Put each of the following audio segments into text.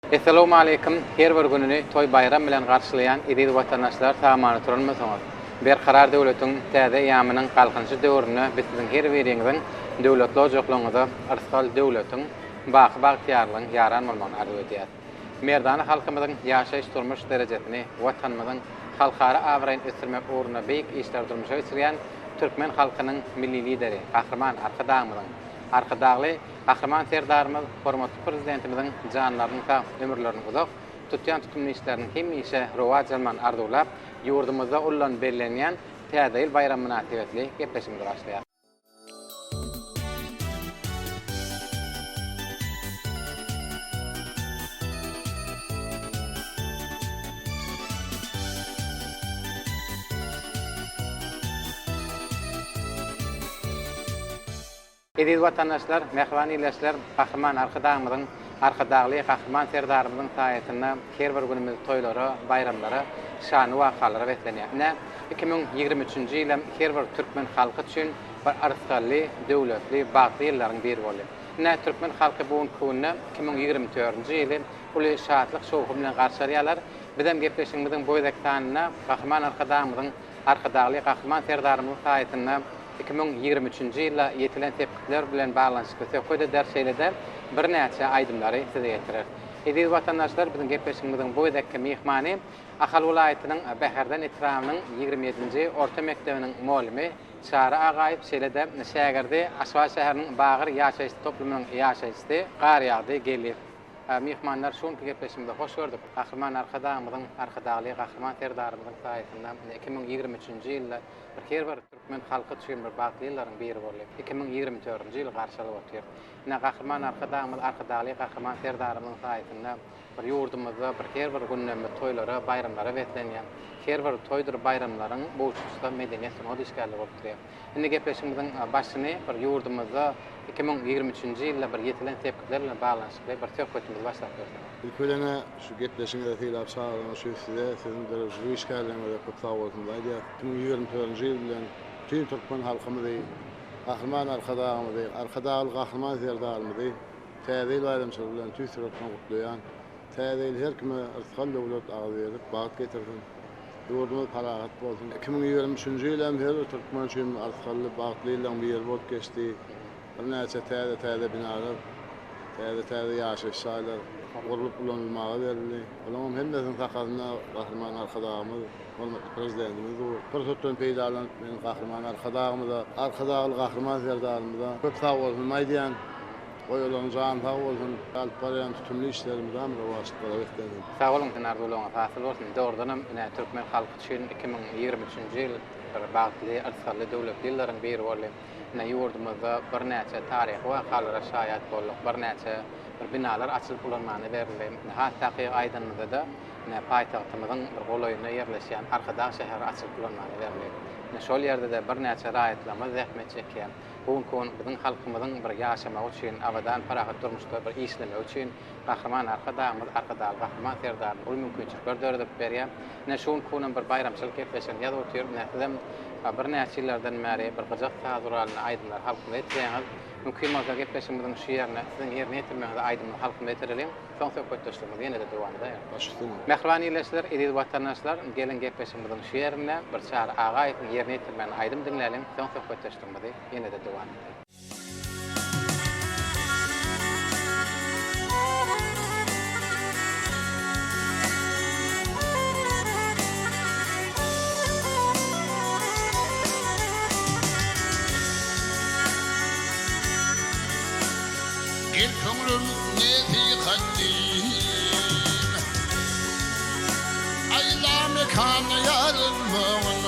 Assalamu alaykum. Her bir gününi toy bayram bilen garşylayan ýerli watandaşlar tamamy turanmasaňyz, berkarar döwletiň täze ýamynyň galkynjy döwrüne bizden her biriňiziň döwletli ojaqlaryňyza arskal döwletiň bagtyarlygyň ýaran bolmagyny arzu edýär. Merdany halkymyzyň ýaşaýyş durmuş derejesini watanymyzyň halkara awraýyn ösürmek uğruna beýik işler durmuşa geçirýän türkmen halkynyň milli lideri, Gahrman Arkadagly Gahrman serdarymyz, hormatly prezidentimiziň janlaryny ta ömürlerini uzak tutýan tutumly işlerini hemmeşe rowaj alman arzulap, ýurdumyzda ullan bellenýän täze ýyl bayram münasibetli gepleşigimizi başlaýar. Ediz watandaşlar, mehman ýerleşler, Gahrman Arkadagly Gahrman serdarymyzyň saýetinde her bir günimiz toýlara, bayramlara, şany wakalary betlenýär. 2023-nji ýyl her bir türkmen halky üçin bir arskally, döwletli, bagty ýyllaryň biri boldy. Türkmen halky bu günni 2024-nji ýyly uly şatlyk şowky bilen garşylýarlar. Bizem gepleşigimiziň bu wagtanyna Gahrman Arkadagly Gahrman serdarymyzyň saýetinde 2023-nji ýylda ýetilen tepkiler bilen baglanşyk söhbet eder şeýlede bir näçe aýdymlary size ýetirer. Ediz watandaşlar, biziň gepleşigimiziň bu wagtky mehmany Ahal welaýatynyň Bäherden itiramynyň 27-nji orta mektebiniň muallimi Çara Agaýew şeýlede şägirdi Aşwa şäheriniň Bagyr ýaşaýyş toplumynyň ýaşaýysy Garýagdy gelir. Mehmanlar şol gepleşigimizde hoş gördük. Gahrman Arkadagly Gahrman serdarymyzyň saýetinde 2023-nji ýylda her bir türkmen halky üçin bir bagty ýyllaryň biri boldy. 2024-nji ýyl garşylyp otýar. Gahrman Arkadagly Gahrman serdarymyzyň saýetinde bir ýurdumyzda her bir günnäme toýlara, bayramlara betlenýän her bir toýdur bayramlaryň bu uçuşda medeniýet sunady işgärli bolup durýar. Indi gepleşigimiziň başlyny bir ýurdumyzda 2023-nji ýylda bir ýetilen tepkiler bilen baglanşyk bir söhbetimizi başlap berdik. Ilkölene şu gepleşigimizde hilap sağlanan şu sizin derejeli işgärlerine köp sag bolsun diýip 2024-nji ýyl bilen tüm türkmen halkymyzy Gahrman Arkadagly Gahrman serdarymyzy täze ýyl bayramçylygy bilen tüýsürekden gutlaýan täze ýyl her kime arskal döwlet agzerip bagat getirsin. Ýurdumyz parahat bolsun. 2023-nji ýyl hem her türkmen üçin arskaly bagtly ýylyň bir ýeri bolup geçdi. Bir näçe täze binalar, täze ýaşaýyş saýlar gurulyp ulanylmaga berildi. Olam hemmesiniň takazyna Gahrman Arkadagymyz, hormatly prezidentimiz bu persotdan peýdalanıp men Gahrman Arkadagly Gahrman serdarymyza köp sag bolsun maýdýan. Oýulan jan sag bolsun, alyp barýan tutumly işlerimizden rowajlyk bekledim. Sag bolun, arzuwlaryňyz hasyl bolsun. Doğrudan türkmen halky üçin 2023-nji ýyl bir bagtly, arskaly döwletli ýyllaryň biri boldy. Ýurdumyzda bir näçe taryhy wakalara şaýat boldyk, bir näçe binalar açylyp ulanmany berildi. Hatda aýdymyzda da paýtagtymyzyň bir golaýyna ýerleşýän Arkadag şäheri açylyp ulanmany berildi. Şol ýerde de bir näçe raýatlama zähmet çekýän. Bugun biziň halkymyzyň bir ýaşamak üçin, awadan parahat durmuşda bir işlemek üçin Gahrman Arkadagly Gahrman serdarymyz ol mümkinçilikler döredip berýär. Şol kunun bir bayramçylyk gepleşen ýa-da otýar. Bir näçe ýyllardan bäri bir gyjak taýduralyny aýdymlar halkyna etýäňiz. Mümkin bolsa gepleşigimiziň şu ýerine siziň ýerine ýetirmeňizi aýdymlar halkyna ýetirelim. Soň söhbetdeşligimiz ýene-de dowam edýär. Mehman ýerleşler, ediz watandaşlar, gelen gepleşigimiziň şu ýerine bir Çara Agaýewiň ýerine ýetirmeni aýdym dinleyelim. Soň söhbetdeşligimiz ýene-de dowam edýär. Bir kömrüm neti kaddin Ayla mekan yarılmağın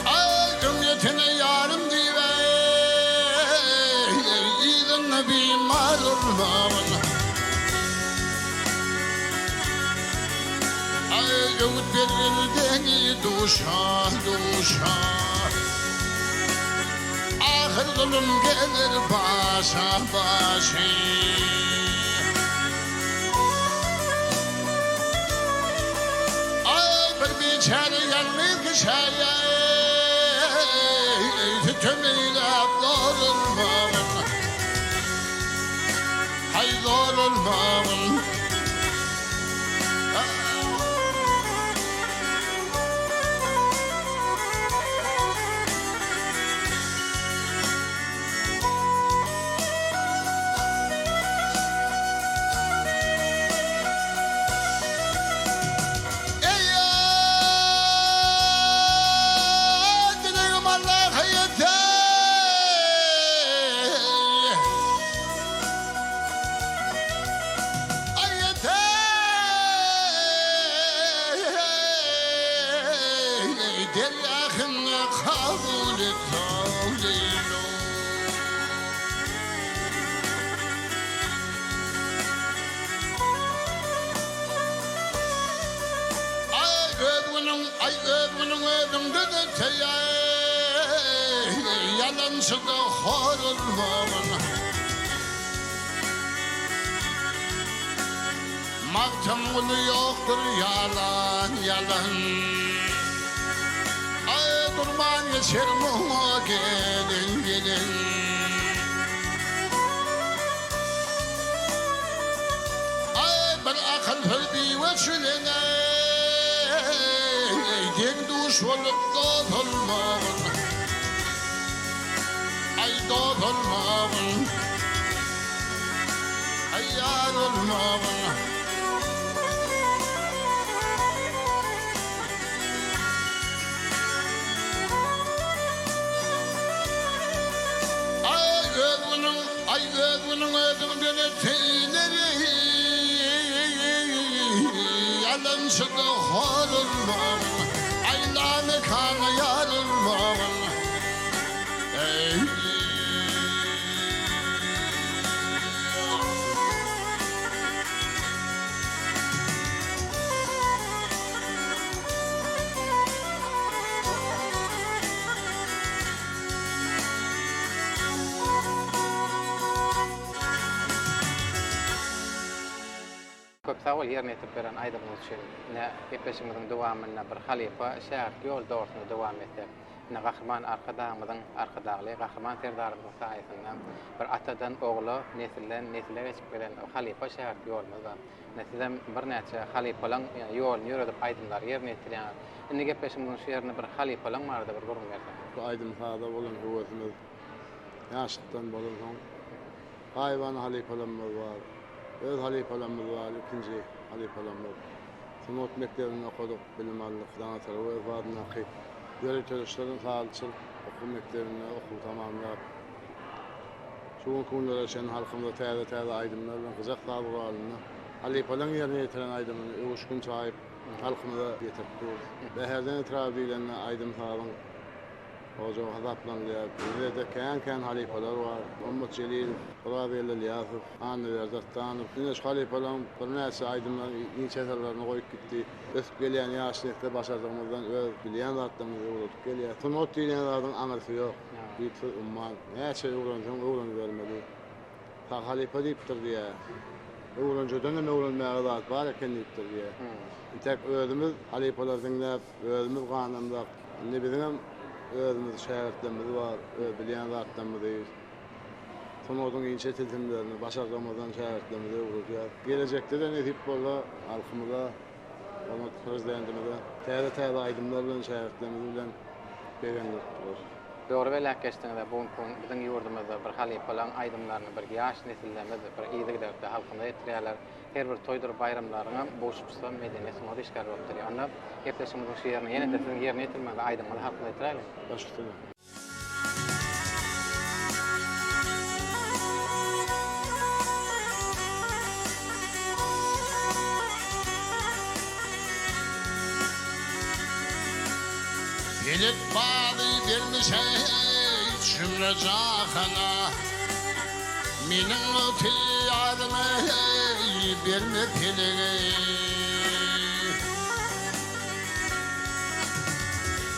Ay cümletine yarım diye İzin nebim arılmağın Ay yavut berildiğini duşa Ahir zulüm gelir başa başı Ay bir biçare yalnız kişaya Tümüyle abla olmağın قبول التوليل I heard when I'm did it to ya yalan sıkı horul var Maktamlı yoktur yalan yalan Durman geçer muha gelin gelin Ay bir akıl hırbi ve çülene Den duş olup dağılmağın Ay dağılmağın Ay yar olmağın Ay gözünün ödümden teyleri Yalan sıkı horulmam Aylanı kanı yarılmam Köp sağ ol yerine etip veren aydımız için ne epeşimizin devamına bir halife şehir yol doğrusunda devam etti. Ne kahraman arkadağımızın arkadağlığı, kahraman serdarımızın sayesinden bir atadan oğlu nesilden nesile geçip gelen halife şehir yolumuz var. Nesilden bir neçe halifelerin yolunu yürüdüp aydımlar yerine ettiren. Şimdi epeşimizin şu yerine bir halifelerin vardı bir durum verdi. Bu aydın sağda bolun kuvvetimiz yaşlıktan bolun son hayvan halifelerimiz var. Öz halifelerimiz var, ikinci halifelerimiz. Sınıf mektebini okuduk, bilim aldık, danatları ve vadına akıyıp. Böyle çalışların sağlıçıl okul mektebini okul tamamlayıp. Şu konulara şen halkımda teyze aydımlarla kızak sağlığı halinde. Halifelerin yerine yetiren aydımını uşkun çayıp halkımıza getirdi. Ve herden etrafı edilen aydım sağlığın Hoca hazaplanıyor. Bizde de keyan halifeler var. Umut Celil, Radiyel Yasuf, Anı Erzattanov. Güneş halifeler bir neyse aydınlar iyi çeterlerini koyup gitti. Ösüp gelen yaşlıkta başardığımızdan öz bilen zatlarımızı uğradık geliyor. Tunot diyen zatın anırsı yok. Bir tür umman. Neyse uğranacağım vermedi. Ta halife deyiptir diye. Uğranca döneme uğranmaya zat var ya kendi deyiptir diye. Tek özümüz halifeler dinlep, özümüz kanımda. Ne bizim özümüz şehirlerimiz var, bilen zatlarımız. Tunot'un ince tiltimlerini başardığımızdan şehirlerimize uğrayacağız. Gelecekte de nesip bolla halkımıza, onu prezidentimize, teyze aydımlarla şehirlerimizle beğendik olur. Doğru ve lakkeştiğinde bugün bizim yurdumuzda bir halifelerin aydımlarını bir yaş nesillerimiz bir iyilik derdi halkında ettirerler. Her bir toydur bayramlarına boşupsa medeniyetine o işgal yoktur. Onda hepleşimizin şu yerine yine de sizin yerine yetilmeli aydımları halkında ettirelim. Başüstüne. Bilet bağlı vermiş cümle cahana Minin tiyarını verme peleği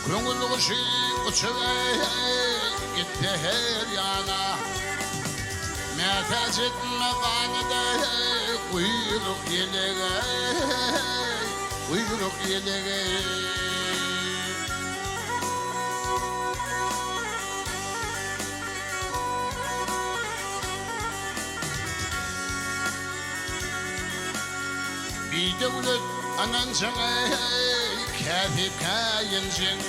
Gönül kuşu uçuver gitti her yana Mertec etme kanıda kuyruk yeleğe Kuyruk yeleğe İyi devlet anan sana kafip kayıncın.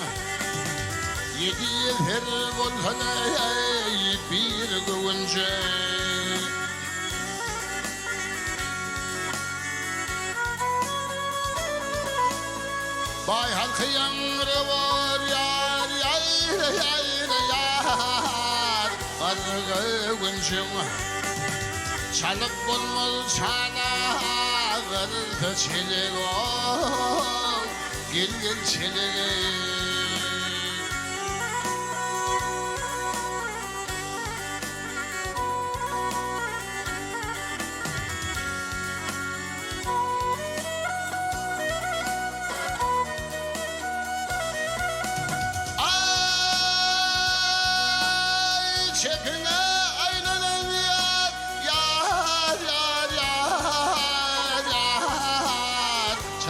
7 yıl her bolhana bir gövünce. Bay halkı yanrı var yar yar yar yar. Argı güncüm. Çalıp bulmaz çanağır da çelik ol. Gel gel çelik.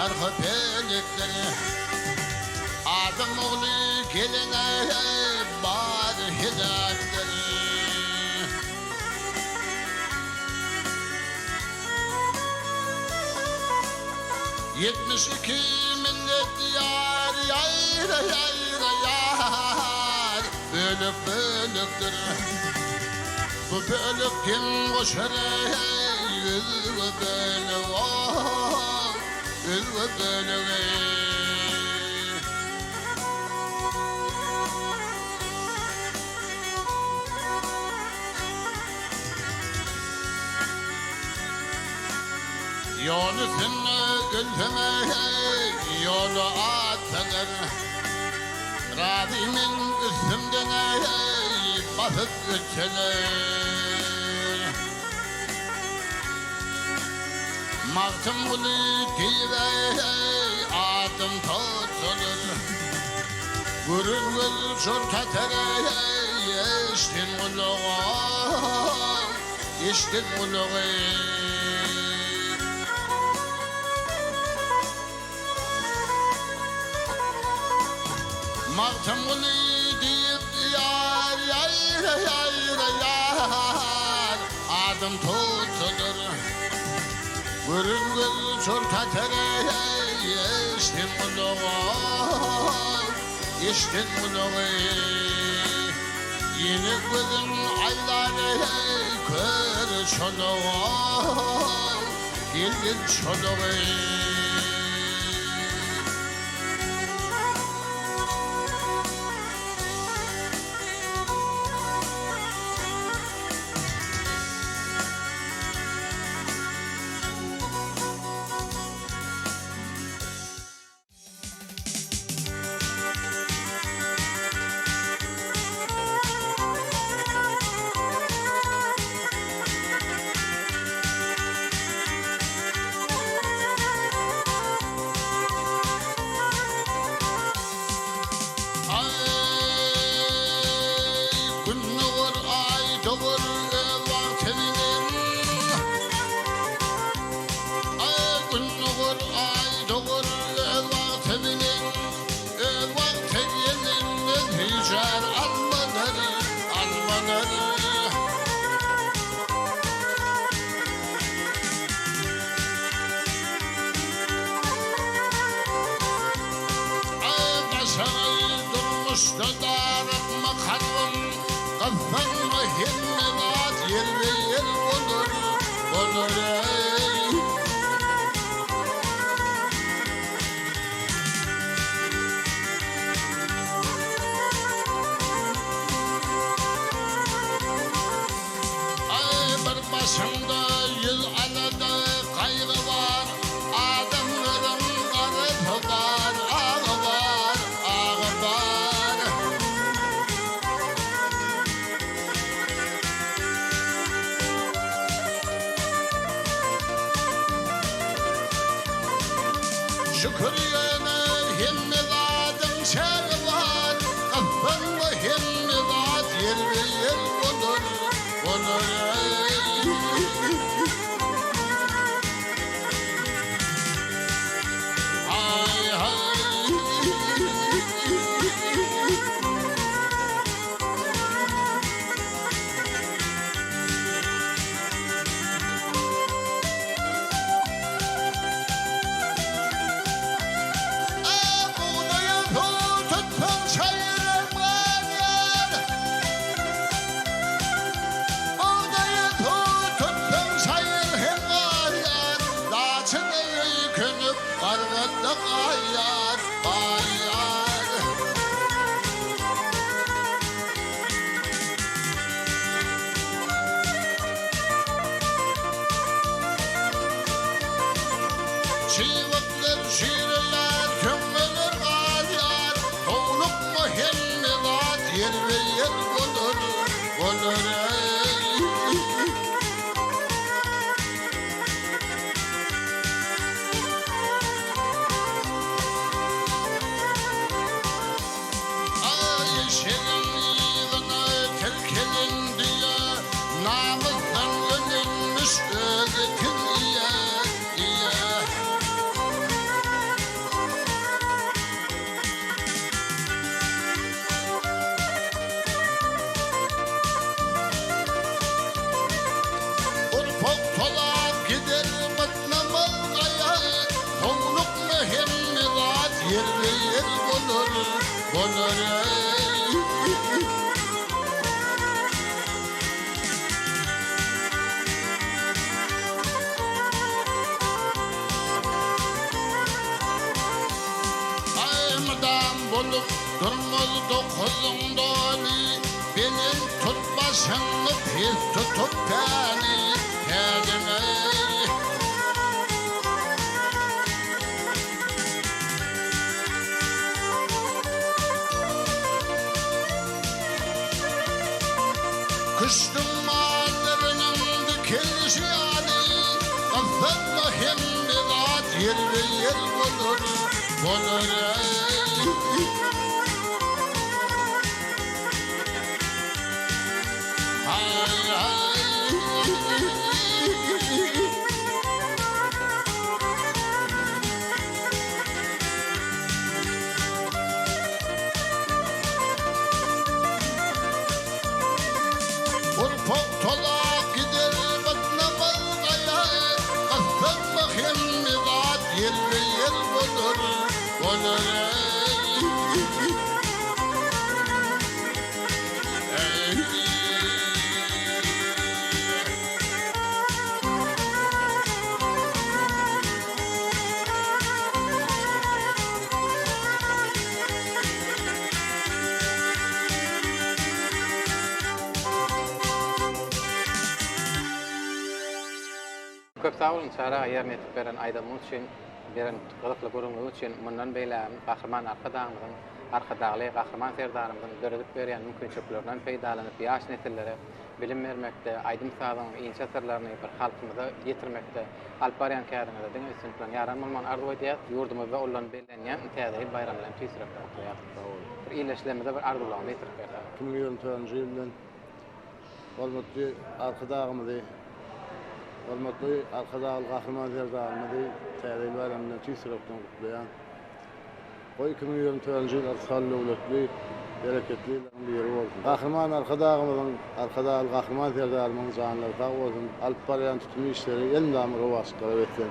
Çarkı pelekleri Adam oğlu geline bar hidayetleri 72 millet yar yayra yayra yar. Bölük bölüktür bu bölük kim koşar Ülve bölük Ülve bölük Yolu sünne gülfeme yolu atılır Rabimin üstümden basıp geçilir Maktım gülü diye adım tutulur Gürül gül şurkatere eştin gülüğü Eştin gülüğü Maktım gülü deyip yar yayra yayra yar Adım tutulur Gürül gül şurkatere eştin gülüğü Eştin gülüğü Yeni gülün ayları kör çoluğu Gel gel çoluğu ayar ayar. Şivaklar şiirler kömmeler ayar. Oğluk muhemmedat yer ve yer olur olur ey. Ay şerin yığına terkelin diye namızdan ölünmüş özekin diye diye. Urpok tolap gider batnamal aya. Oğluk mühemmedat yer ve yer olur olur ey. Ayımdan bulup durmaz dokuzun doli. Benim tut başını pis tutup beni yedim ey. Kıştım mağlarının dikilişi ali. Affetme hemmedat yer ve yer olur olur ey. Ay ay. Urpok tolak gider batnamal aya. Affetme hemmedat yer ve yer olur olur ey. Ey. Köp sağ olun çara yerine etip veren aydamız için, veren kılıklı görünümü için bundan beyle kahraman arkadağımızın, arkadağlı kahraman serdarımızın görülüp veren mümkünçülüklerden faydalanıp yaş nesillere bilim vermekte, aydın sağlığın ince sırlarını bir halkımıza getirmekte, alparayan kârına da deniz sınıflarını yaranmalman arzu ediyat, yurdumuzda olan belirlenen tiyadayı bayramlarını tüysürükte okuyak. Bir iyileşlerimize bir arzularını getirip verdi. 2024 yıldan olmaklı arkadağımızı olmaklı arkadağlı kahraman zerdarımızı tədil bayramına tüysürükten kutlayan. O 2024 yıl arsallı ulatlı, bereketli bir yeri olsun. Kahraman arkadağımızın, arkadağlı kahraman zerdarımızın canları sağ olsun. Alp barayan tutumu işleri elimdamı rovasıklara beklen.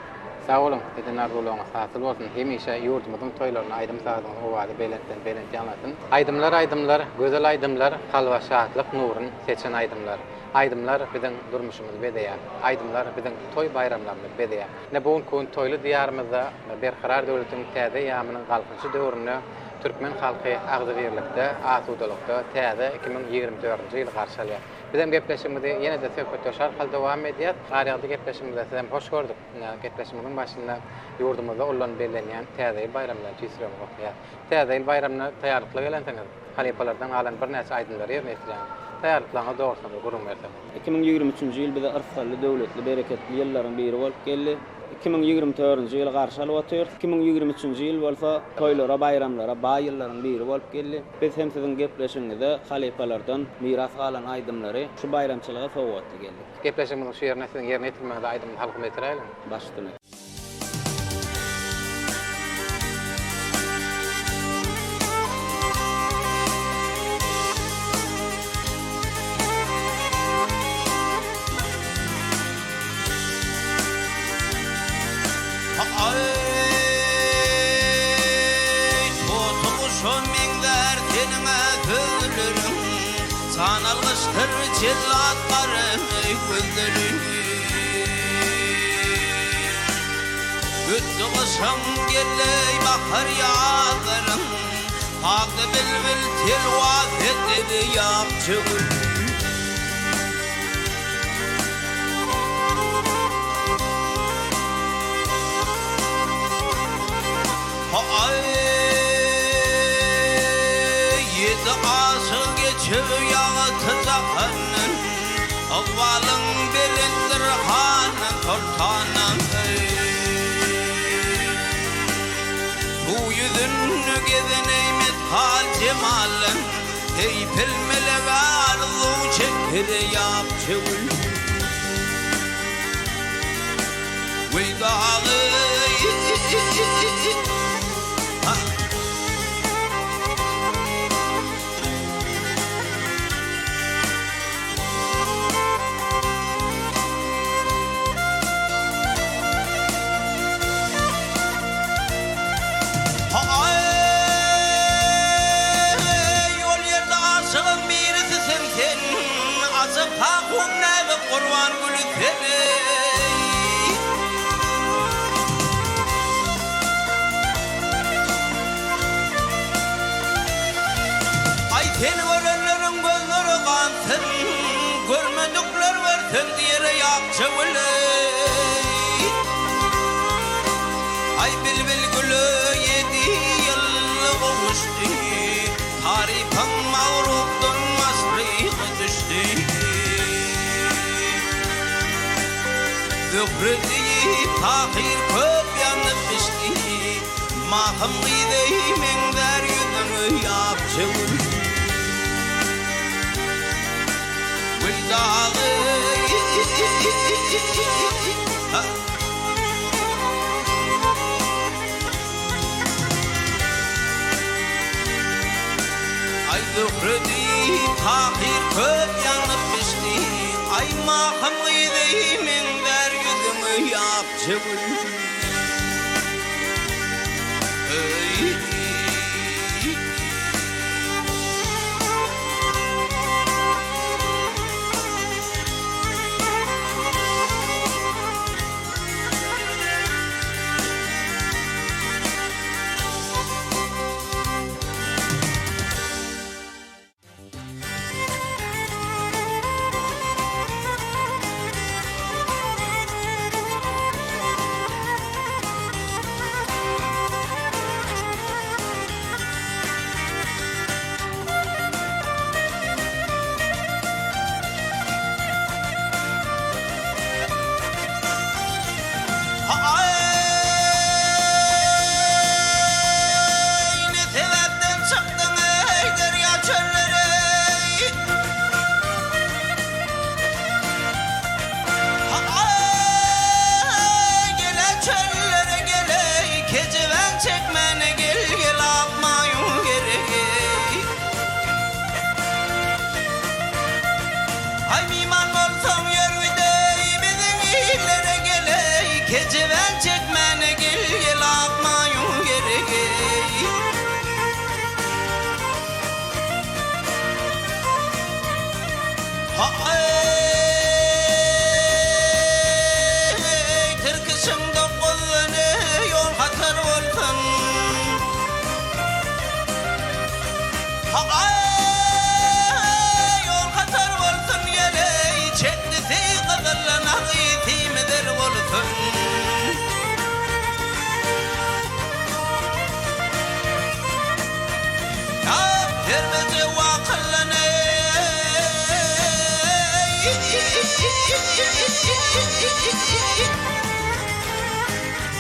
Sağ olun, edin arzularına hasıl olsun. Hemişe yurdumuzun toylarına aydım sağdığını o vaadi belirtti anlatın. Aydımlar, güzel aydımlar, halva şahatlık nurun seçen aydımlar. Aydımlar bizim durmuşumuz bedeya. Aydımlar bizim toy bayramlarımız bedeya. Ne bugün toylu diyarımızda berqarar devletin täze ýamynyň galkynçy döwrüne Türkmen halky agzybirlikde, asudalyklykda täze 2024-nji ýyl garşalýar. Bizim gepleşigimizi ýene de söhbetler hal dowam edýär. Garyňdy gepleşigimizde sizem hoş gördük. Gepleşigimiziň başynda ýurdumyzda ulan bellenýän täze ýyl bayramlary tüýsürem okýar. Täze ýyl bayramyna taýýarlykla gelensiňiz. Halipalardan alan bir näçe aýdymlar ýerine ýetirýän. Taýýarlyklaryňy dogrusyna gurun bersen. 2023-nji ýyl bize arfally döwletli bereketli ýyllaryň biri bolup geldi. 2024-nji ýyl garşalyp otyr. 2023-nji ýyl bolsa toýlara, bayramlara, baý ýyllaryň biri bolup geldi. Biz hem siziň gepleşiňizde halipalardan miras alan aýdymlary şu bayramçylyga sowgatly geldik. Gepleşigimiziň şu ýerine siziň ýerine ýetirmegde aýdym halkyma ýetiräýin. Başlyny. Sanalmıştır cellatlarım gözlerim. Ütüqışım geley bahar yağdırın Ağdı bilbil tilvat etleri yapçıgın Ay yedi aşı geçir yağıtıcakının Avvalın bilindir hanın tortanın Bu yüzünü gezineymet hal cemalın Ey pilmele ve arzu çekir yapçıgın Veydalı Yol yerde aşığın birisi sensin Aşık hakkım neydi kurban gülü seni Ay seni görenlerin gözleri kansın Görmedikler versin diye yapçı Ay bilbil gülü 7 yıllık olmuştu Tarifin mağrubdun masrığı düştü Zührüdü tahir köp yanıp düştü Mahım gideyim der yüzünü yapçı Güldağı Ay zührüdü tahir köp yanıp düştü Ay mahım gideyim der yüzünü yapçı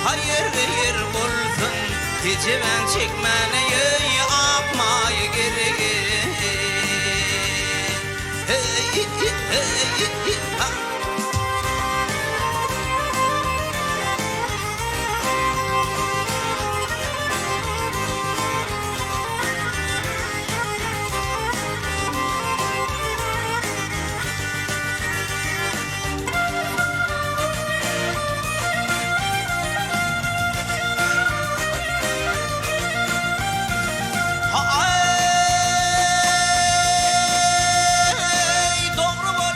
Hayır yer bulsun Geceven çekmene yapmaya gerek Doğru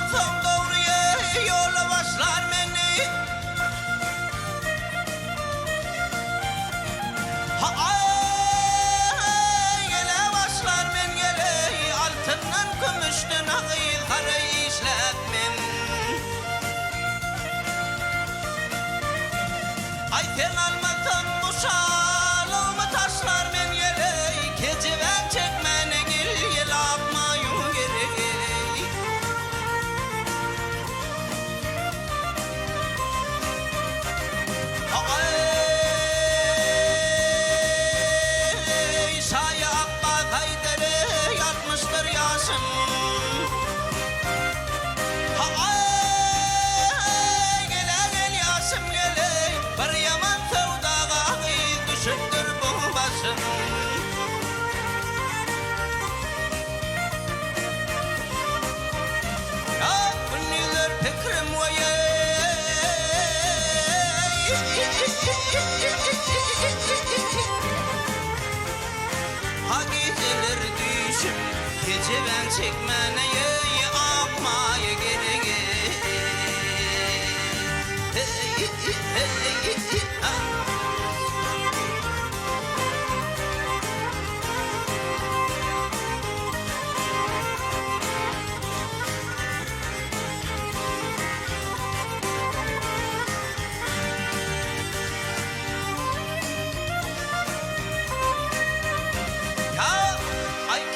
Ha geceler düşüp gece ben çekmeneye akmaya gerek.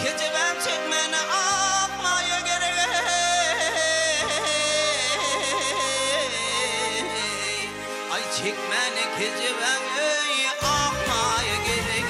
Gece ben çekmene akmaya gerek. Ay çekmene gece ben akmaya gerek.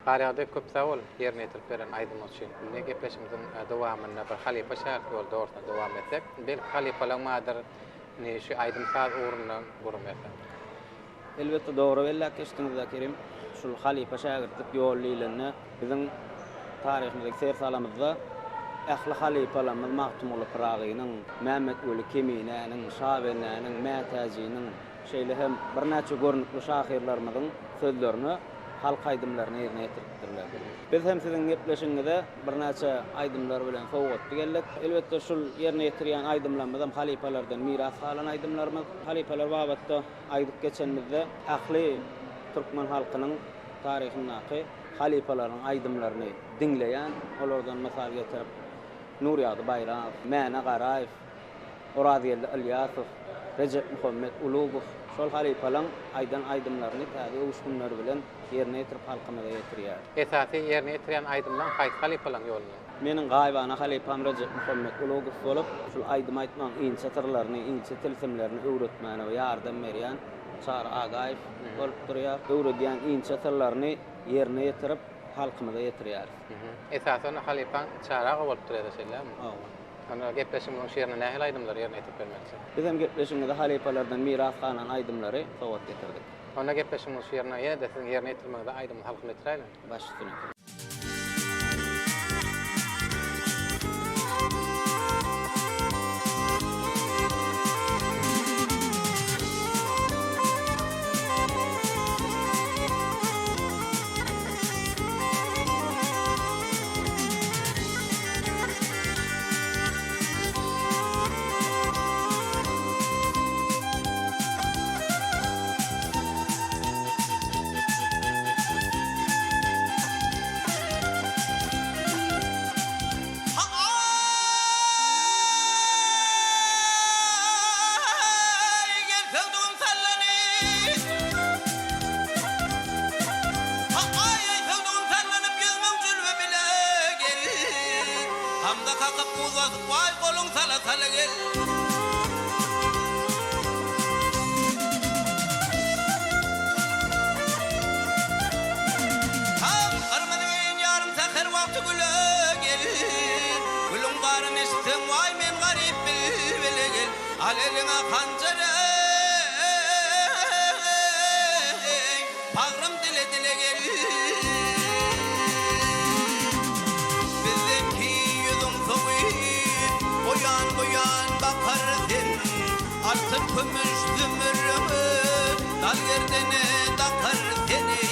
Qariyada köp sawol yerine yetirip beren aydın için. Ne gepleşimizin dowamında bir halife şart yol doğrusuna devam etsek, belki halifelermadır ne şu aydın saat uğrundan gurmasa. Elbette doğru bella geçtiğinizde Kerim. Şul halife şagirtlik yollilerine bizim tarihimizdeki seyir salamızda ahli halifelerimiz Mahtumul Piragi'nin, Mehmet Ulu Kemine'nin, Şabene'nin, Mehtaji'nin şeyle hem bir neçe görnükli şahirlerimizin sözlerini halk aydımlarına yerine getiripdirler. Biz hem sizin gepleşiňizde bir neçe aydımlar bilen sowgat geldik. Elbette şul yerine getirýän aydımlarymyz hem halifelerden miras alan aydımlarymyz. Halifeler babatda aýdyp geçenimizde ahli Türkmen halkynyň taryhyny, halifelerin aydımlaryny dinleýän, olardan mesal getirip Nuriyady Bayram, Mäne Garaýew, Oraziyeli Ilyasov, Recep Muhammed Ulugov şol halifelerin aydımlaryny täze uşgunlar bilen yerine getirip halkymyza getirýär. Esasy yerine yetirýän aydymdan haýsy halifeleň ýoluny. Meniň gaýbana halifam Recep Muhammed Ulugov bolup, şol aydym aýtmaň inçe tyrlaryny, inçe tilsimlerini öwretmäne we ýardam berýän Çara Agaýew bolup durýar. Öwredýän inçe tyrlaryny yerine getirip halkymyza getirýär. Esasy onu halifan Çara bolup durýar şeýle. Ana gepleşimiň şeýerine nähil aydymlar yerine ýetip bermekçi. Bizim gepleşiňizde halifelerden miras kalan aydymlary sowgat getirdik. Ona gepleşimiň şeýerine ýa-da siz yerine ýetirmegde aydym halkyny ýetiräýin. Baş üstüne. Hamda kakak kuzadık vay kolun sala sala gel. Ham karmanın yarım sakır vakti güle gel. Gülün barın istim vay men garip bile gel. Al eline kancara bağrım dile dile gel. Boyan bakardın artık kömüş dümürümü dal yerdene takar seni.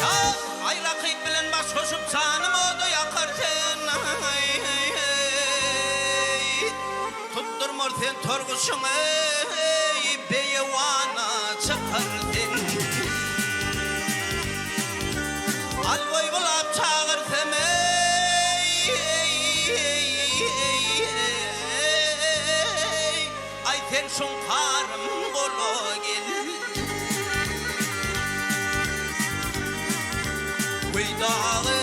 Ya ay rakip bilen baş koşup canım odu yakarsın. Tutturmur sen torguşunu beyevana çıkardın. Alboy bulap çağırsam ay sen şunkarım bolo gel. Uydağı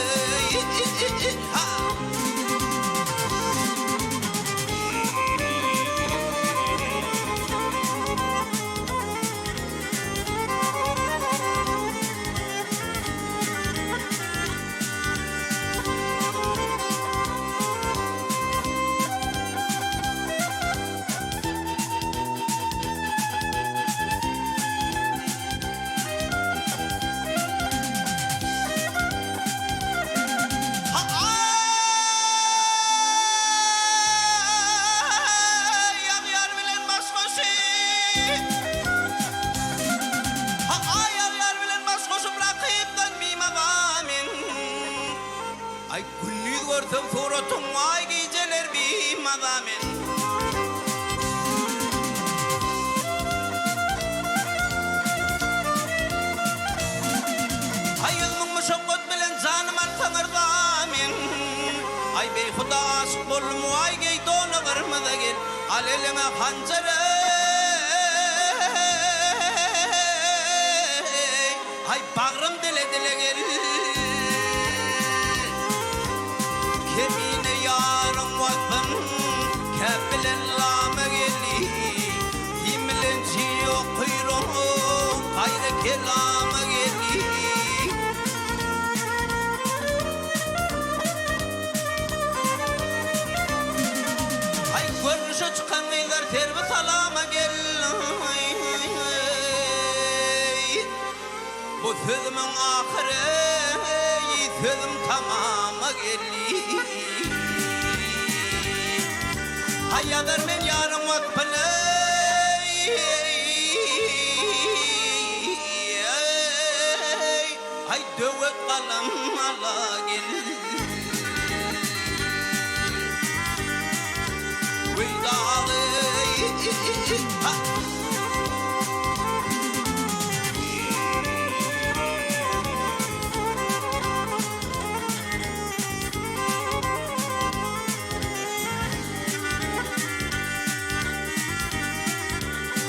Huda aşık bolum ay gey donu kırmada gel Aleline hancarı Ay bağrım dile dile gel Kemine yarım vatın Kebilen lama geli Himlen ciyo kuyruğu Kayra kelama geli Ay görüşe çıkan eyler terbi salama gel Bu sözümün ahire sözüm tamama geli Hayyadır men yarım vat biley Ay dövet kalam ala gel Vedalı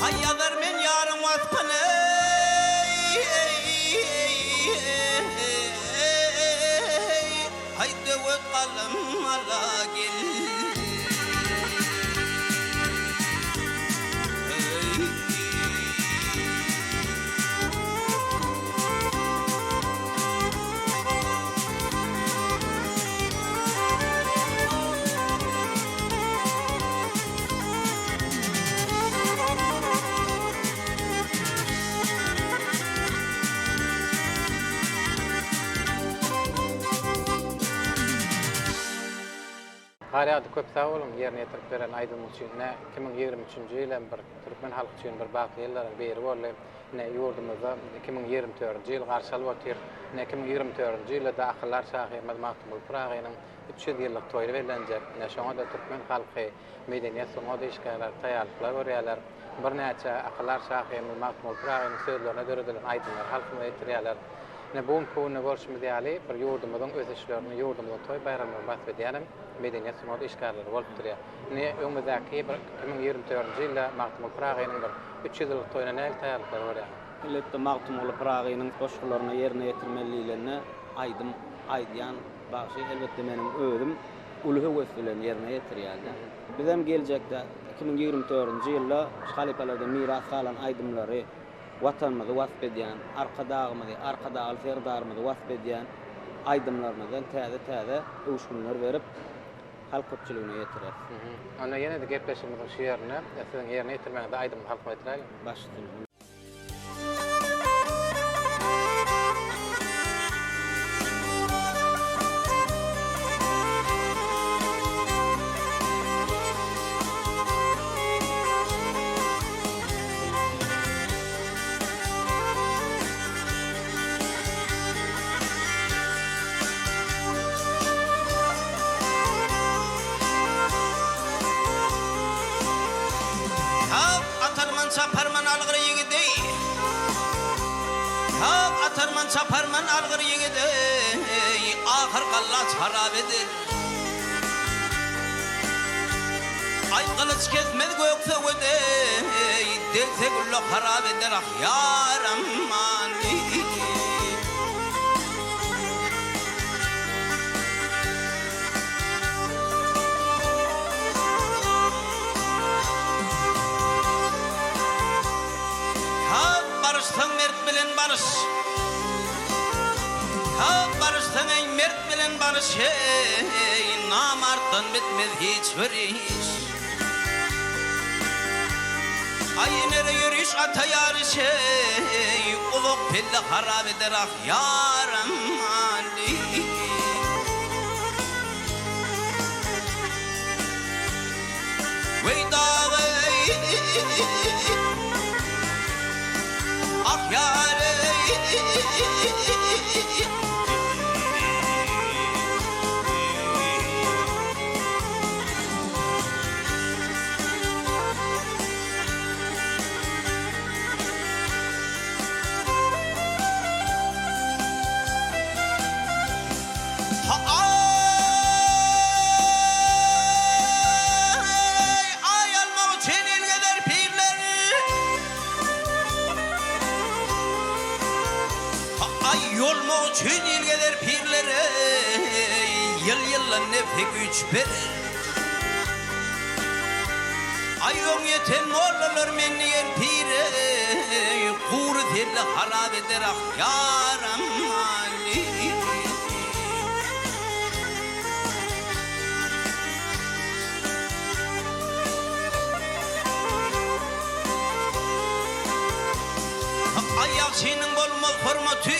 Hayyadır men yarın vatpını Haydi ve kalım ala gel Hariyatı köp sağ olun yerine yetirip veren Aydın üçün 2023-nji ýyl bir Türkmen halky üçin bir baky ýyllaryň biri boldy. Ýurdumyzda 2024-nji ýyl garşalyp otyr. 2024-nji ýylda akyllar şahy Mahmud Pragynyň 300 ýyllyk toýry berilenjek. Şoňa da Türkmen halky medeniýet soňa da işgärler taýýarlyklar görýärler. Bir näçe akyllar şahy Mahmud Pragynyň sözlerine döredilen aýdymlar halkyna ýetirýärler. Bu konu görüşmüz ýaly bir ýurdumyzyň öz işlerini ýurdumyzyň toý bayramlaryny bahsedýänem. Medeniýet soňa işgärler bolup durýar. Öňüňizdäki 2024-nji ýylda Mahmud Pragynyň bir 300 ýyllyk toýuna näme taýýarlyklar barýar? Elbetde Mahmud Pragynyň goşgularyny ýerine ýetirmeliligine aýdym aýdýan başy elbetde menim özüm uly höweslerini ýerine ýetirýärdi. Bizem geljekde 2024-nji ýylda halipalarda miras kalan aýdymlary vatanymyzy wasp edýän, arkadagy serdarymyzy wasp edýän aýdymlarymyzdan täze öwüşgünler berip halk köpçüligine ýetirer. Ana ýene de gepleşimiziň şu ýerine, siziň ýerine ýetirmeginde aýdym halkyna ýetiräli. Başladyk. Saparman algır yigidi atarman saparman algır yigidi ahir qalla harab edir ay qılıç kesmez gökse öde delse güllo harab eder ah yaram mani barışsan mert bilen barış barışsan ey mert bilen barış namartdan bitmez hiçbir iş ay nere yürüyüş ata yarış uluk pille harap eder ah yaram Ali Veydağı ah yâre üçün il gelir pirlere, yıl nefe güç verir. Ayyon yeten mollalar menniyen pire, kuru telli harap eder ah yaram Ali. Yaxşının bolmaz hormatı,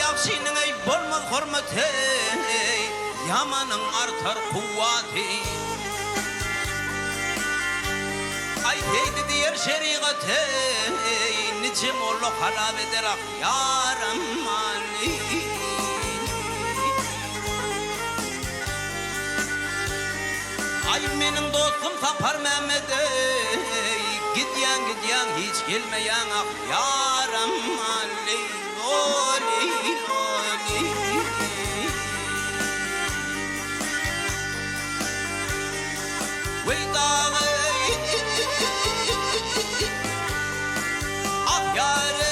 yaxşının ey bolmaz hormatı, yamanın artar kuvvati. Ay heydi diyer şeriatı, niçin oğlu harap eder ah yaram Ali. Ay benim dostum Sapar Mehmet'e, gidyan hiç gelmeyen ah yaram Ali. Oli oli Veydağı ah yâre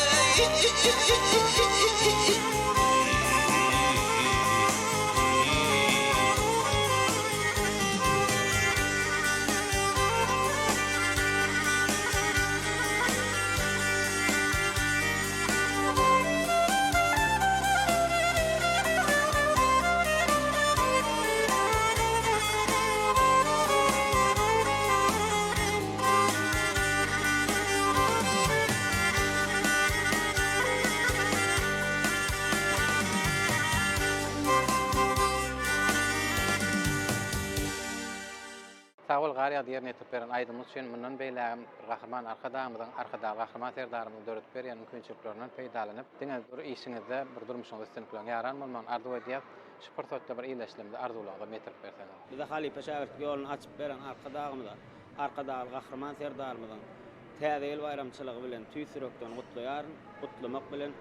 Sağol gariya diýer netip beren aýdymyz üçin mundan beýlägim gahryman arkadaşymyzyň arkadaşy gahryman serdarynyň döret berýän mümkinçilikleriniň peýdalanyp diňe bir işiňizde bir durmuşyňyzy üstünliklen ýaran bolman arzu edýär. Şu pursatda bir iýleşlemde arzulagda metrip berseňiz. Bize Halipe şagirtlik ýoluny açyp beren arkadaşymyza, arkadaşy gahryman serdarymyzyň täze bayramçylygy bilen tüýsürekden gutlaýar, gutlamak bilen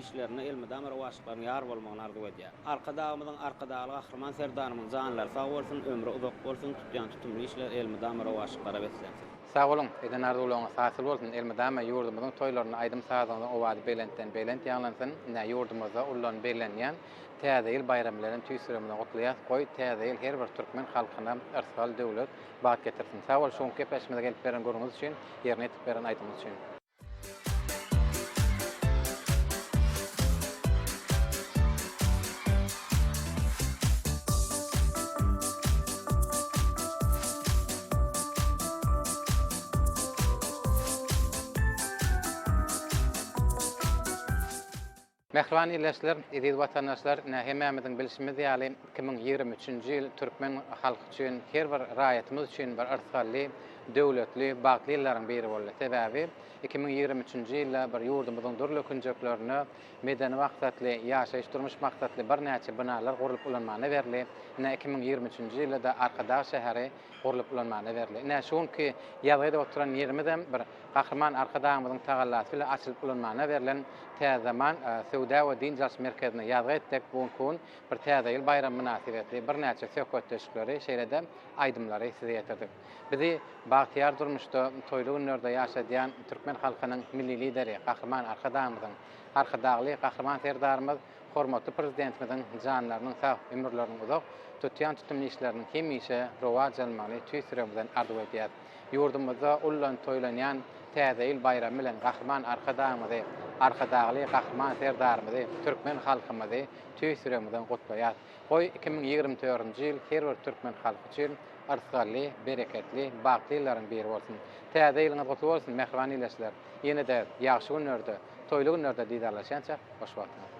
işlerini elmedam rawaşyklaryny ýar bolmagyny arzu edýär. Arkadaşymyzyň arkadaşy gahryman serdarymyň janlary sag bolsun, ömrü uzak bolsun, tutýan tutumly işler elmedam rawaşyklara beslensin. Sağ olun, eden arzulagyňyz hasyl bolsun. Elmedam ýurdumyzyň toýlaryny aýdym saýagyny owady belentden belent ýanlansyn. Ýurdumyzda ulan belenýän täze ýyl bayramlaryny tüýsüremden gutlaýar. Goý täze ýyl her bir türkmen halkyna ersal döwlet bat getirsin. Sağ ol, şoň kepeşmede gelip beren görüňiz üçin, ýerine etip beren aýdymyz üçin. Mehriban ýerleşler, ediz watandaşlar, hemmämiziň bilişimiz ýaly 2023-nji ýyl türkmen halky üçin, her bir raýatymyz üçin bir arsally, döwletli, bagly ýyllaryň biri boldy. Sebäbi 2023-nji ýylda bir ýurdumyzyň durly künjeklerini medeni maksatly, ýaşaýyş durmuş maksatly bir näçe binalar gurulyp ulanmany berli. 2023-nji ýylda Arkadaş şäheri gurulyp ulanmany berli. Şonki ýagdaýda oturan ýerimizem bir gahryman arkadaşymyzyň tagallasy bilen açylyp ulanmany berilen täze zaman Sewda we din jas merkezine ýazgy etdik. Bugun bir täze ýyl bayram münasibetli bir näçe söhbet teşkilleri şeýlede aýdymlary size ýetirdik. Bizi bagtyar durmuşda toýly günlerde ýaşadýan türkmen halkynyň milli lideri, gahryman arkadaşymyzyň arkadaşly gahryman serdarymyz, hormatly prezidentimiziň janlarynyň sag ömürleriniň uzak tutýan tutumly işleriniň hemişe rowaj almaly tüýsüremden arzu edýär. Ýurdumyzda ulan toýlanýan täze ýyl bayramy bilen gahryman arkadaşymyzy, arkadaşly gahryman serdarymyzy, türkmen halkymyzy tüýsüremden gutlaýar. Goý 2024-nji ýyl her bir türkmen halky üçin arsaly, bereketli, bagly ýyllaryň biri bolsun. Täze ýylyňyz gutly bolsun, mehriban ýerleşler. Ýene-de ýagşy günlerde, toýly günlerde diýdarlaşança hoş wagtlar.